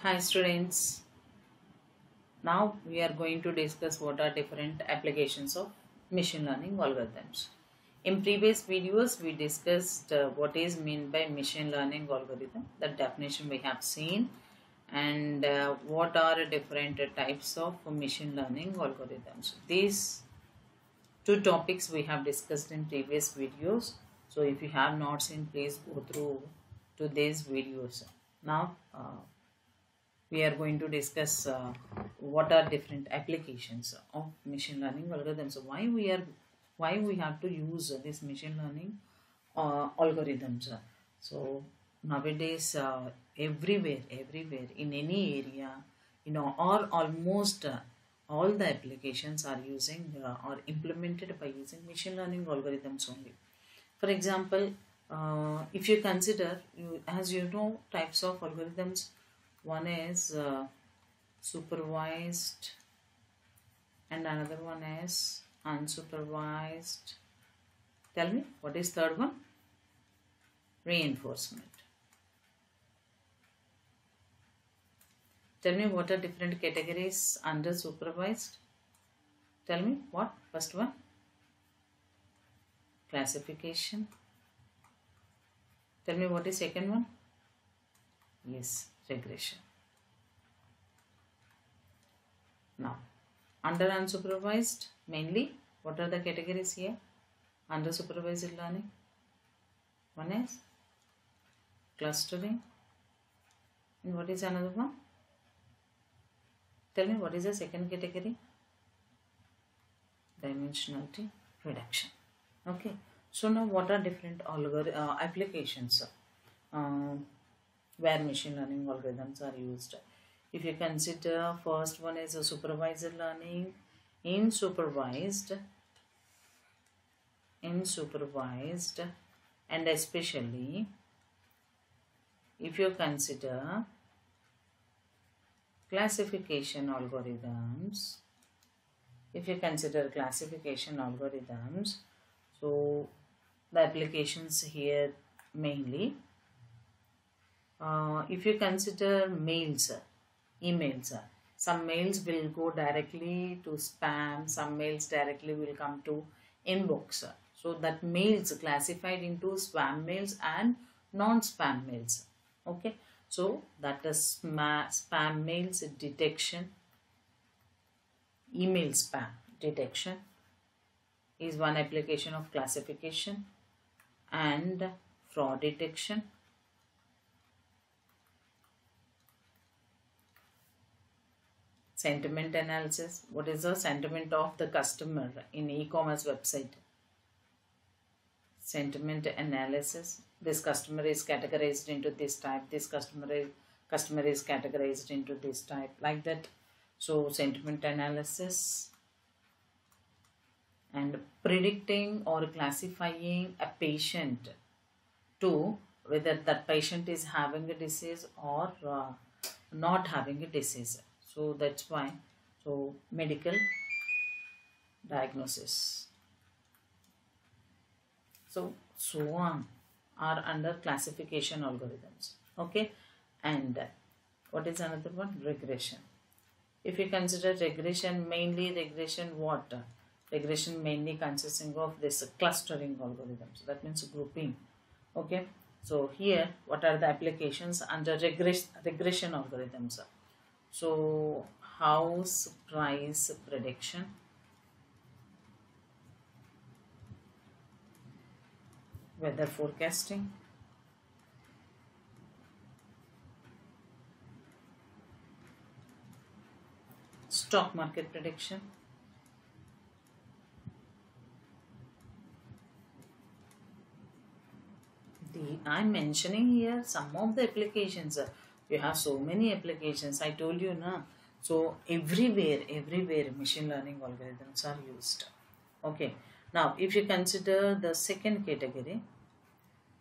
Hi students, now we are going to discuss what are different applications of machine learning algorithms. In previous videos we discussed what is meant by machine learning algorithm, the definition we have seen, and what are different types of machine learning algorithms. These two topics we have discussed in previous videos, so if you have not seen, please go through to these videos. Now we are going to discuss what are different applications of machine learning algorithms. So why we have to use this machine learning algorithms. So nowadays everywhere in any area, or almost all the applications are using or implemented by using machine learning algorithms only. For example, if you consider, as you know, types of algorithms, one is supervised and another one is unsupervised. Tell me, what is third one? Reinforcement. Tell me, what are different categories under supervised? Tell me, what? First one? Classification. Tell me, what is second one? Yes, regression. Now, under unsupervised, mainly, what are the categories here? Under supervised learning. One is clustering. And what is another one? Tell me, what is the second category? Dimensionality reduction. Okay. So now what are different applications where machine learning algorithms are used? If you consider, first one is a supervised learning, unsupervised, and especially if you consider classification algorithms, so the applications here mainly, if you consider emails, some mails will go directly to spam, some mails directly will come to inbox. So that mails classified into spam mails and non-spam mails. Okay, so that is spam mails detection, email spam detection is one application of classification, and fraud detection. Sentiment analysis. What is the sentiment of the customer in e-commerce website? Sentiment analysis. This customer is categorized into this type. This customer is categorized into this type, like that. So sentiment analysis. And predicting or classifying a patient to whether that patient is having a disease or not having a disease. So that's why, so medical diagnosis. So on are under classification algorithms. Okay, and what is another one? Regression. If you consider regression, mainly what? Regression mainly consisting of this clustering algorithms. That means grouping. Okay, so here what are the applications under regression algorithms? So house price prediction, weather forecasting, stock market prediction, I'm mentioning here some of the applications. You have so many applications, I told you na. So everywhere machine learning algorithms are used. Okay, now if you consider the second category,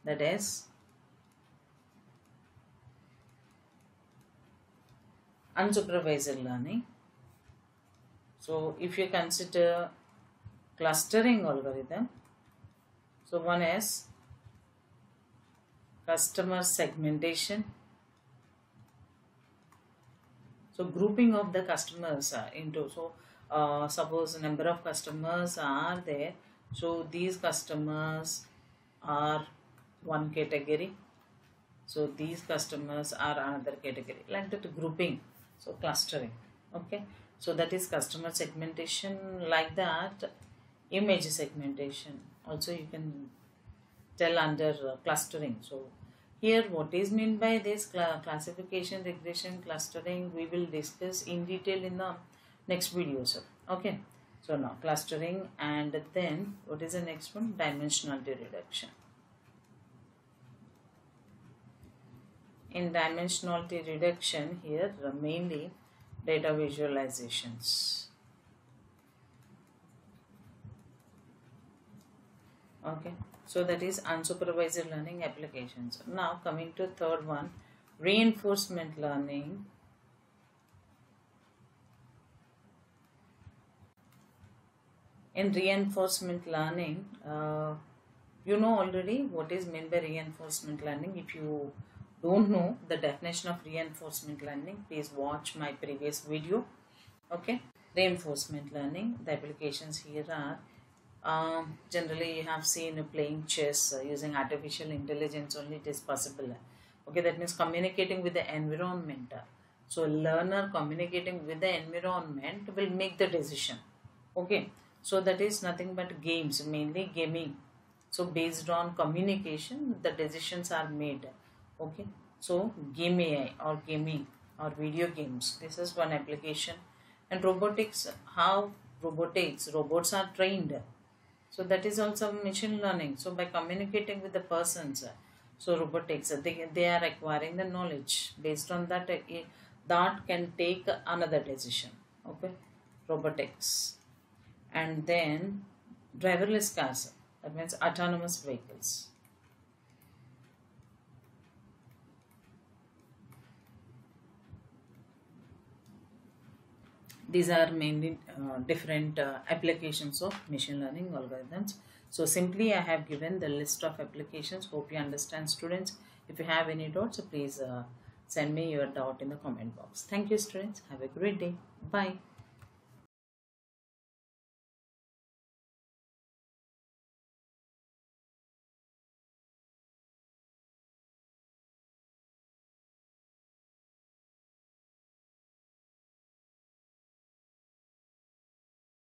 that is unsupervised learning. So if you consider clustering algorithm, so one is customer segmentation, So grouping of the customers into, so suppose a number of customers are there, so these customers are one category, so these customers are another category, like that grouping, so clustering. Okay, so that is customer segmentation. Like that, image segmentation also you can tell under clustering. So here what is meant by this classification, regression, clustering, we will discuss in detail in the next video, sir. Okay, so now clustering, and then what is the next one? Dimensionality reduction. In dimensionality reduction, here mainly data visualizations. Okay, so that is unsupervised learning applications. Now coming to third one, reinforcement learning. In reinforcement learning, you know already what is meant by reinforcement learning. If you don't know the definition of reinforcement learning, please watch my previous video. Okay, reinforcement learning, the applications here are generally you have seen playing chess using artificial intelligence only it is possible. Okay, that means communicating with the environment. So learner communicating with the environment will make the decision. Okay, so that is nothing but games, mainly gaming. So based on communication the decisions are made. Okay, so game AI or gaming or video games, this is one application. And robotics, how robots are trained, so that is also machine learning. So by communicating with the persons, so robotics, they are acquiring the knowledge. Based on that, that can take another decision. Okay, robotics. And then driverless cars, that means autonomous vehicles. These are mainly different applications of machine learning algorithms. So simply I have given the list of applications. Hope you understand, students. If you have any doubts, please send me your doubt in the comment box. Thank you, students. Have a great day. Bye.